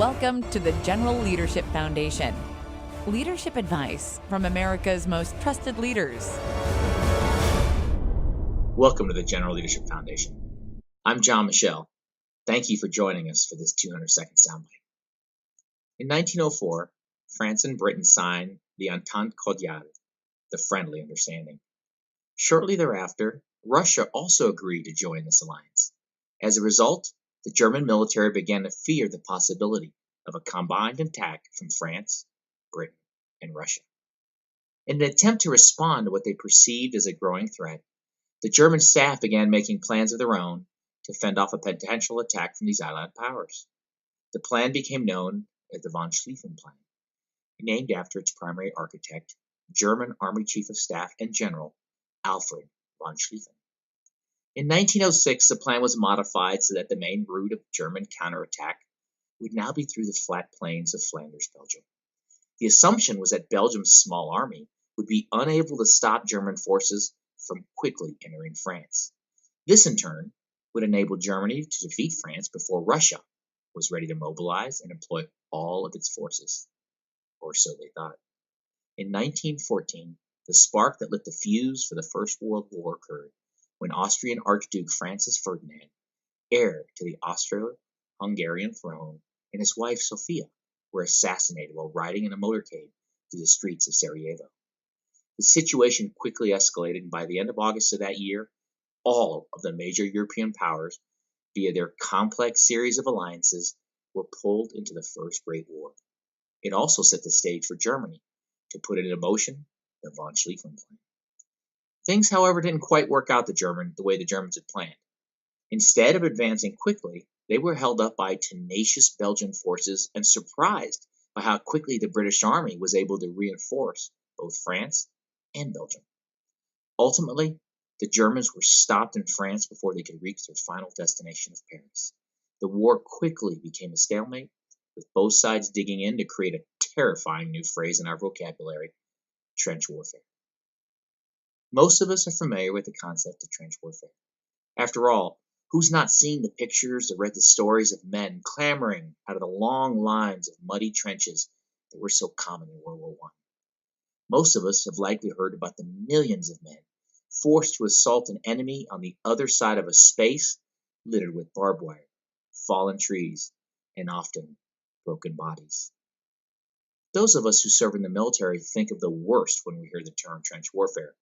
Welcome to the General Leadership Foundation. Leadership advice from America's most trusted leaders. Welcome to the General Leadership Foundation. I'm John Michel. Thank you for joining us for this 200-second soundbite. In 1904, France and Britain signed the Entente Cordiale, the friendly understanding. Shortly thereafter, Russia also agreed to join this alliance. As a result, the German military began to fear the possibility of a combined attack from France, Britain, and Russia. In an attempt to respond to what they perceived as a growing threat, the German staff began making plans of their own to fend off a potential attack from these allied powers. The plan became known as the von Schlieffen Plan, named after its primary architect, German Army Chief of Staff and General Alfred von Schlieffen. In 1906, the plan was modified so that the main route of German counterattack would now be through the flat plains of Flanders, Belgium. The assumption was that Belgium's small army would be unable to stop German forces from quickly entering France. This, in turn, would enable Germany to defeat France before Russia was ready to mobilize and employ all of its forces. Or so they thought. In 1914, the spark that lit the fuse for the First World War occurred when Austrian Archduke Francis Ferdinand, heir to the Austro-Hungarian throne, and his wife Sophia were assassinated while riding in a motorcade through the streets of Sarajevo. The situation quickly escalated, and by the end of August of that year, all of the major European powers, via their complex series of alliances, were pulled into the First Great War. It also set the stage for Germany to put into motion the von Schlieffen Plan. Things, however, didn't quite work out the way the Germans had planned. Instead of advancing quickly, they were held up by tenacious Belgian forces and surprised by how quickly the British Army was able to reinforce both France and Belgium. Ultimately, the Germans were stopped in France before they could reach their final destination of Paris. The war quickly became a stalemate, with both sides digging in to create a terrifying new phrase in our vocabulary, trench warfare. Most of us are familiar with the concept of trench warfare. After all, who's not seen the pictures or read the stories of men clambering out of the long lines of muddy trenches that were so common in World War I? Most of us have likely heard about the millions of men forced to assault an enemy on the other side of a space littered with barbed wire, fallen trees, and often broken bodies. Those of us who serve in the military think of the worst when we hear the term trench warfare.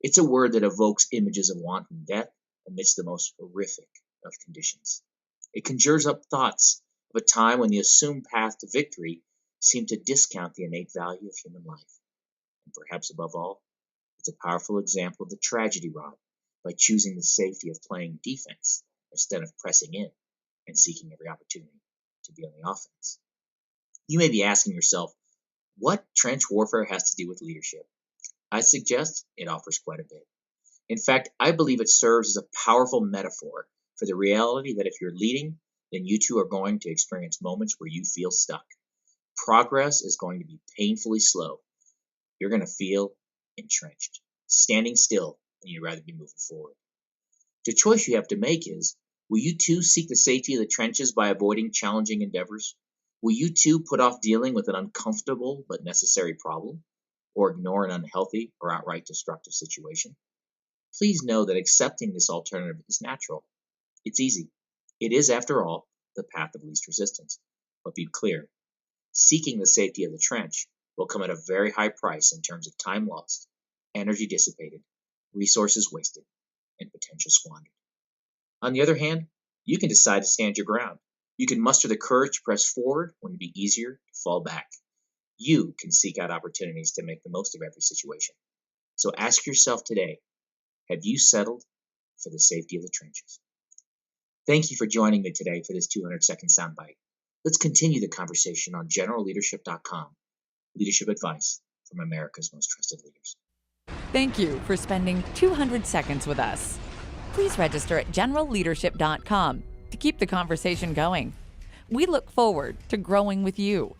It's a word that evokes images of wanton death amidst the most horrific of conditions. It conjures up thoughts of a time when the assumed path to victory seemed to discount the innate value of human life. And perhaps above all, it's a powerful example of the tragedy wrought by choosing the safety of playing defense instead of pressing in and seeking every opportunity to be on the offense. You may be asking yourself, what trench warfare has to do with leadership? I suggest it offers quite a bit. In fact, I believe it serves as a powerful metaphor for the reality that if you're leading, then you too are going to experience moments where you feel stuck. Progress is going to be painfully slow. You're going to feel entrenched, standing still when you'd rather be moving forward. The choice you have to make is, will you too seek the safety of the trenches by avoiding challenging endeavors? Will you too put off dealing with an uncomfortable but necessary problem, or ignore an unhealthy or outright destructive situation? Please know that accepting this alternative is natural. It's easy. It is, after all, the path of least resistance. But be clear, seeking the safety of the trench will come at a very high price in terms of time lost, energy dissipated, resources wasted, and potential squandered. On the other hand, you can decide to stand your ground. You can muster the courage to press forward when it'd be easier to fall back. You can seek out opportunities to make the most of every situation. So ask yourself today, have you settled for the safety of the trenches? Thank you for joining me today for this 200-second soundbite. Let's continue the conversation on generalleadership.com. Leadership advice from America's most trusted leaders. Thank you for spending 200 seconds with us. Please register at generalleadership.com to keep the conversation going. We look forward to growing with you.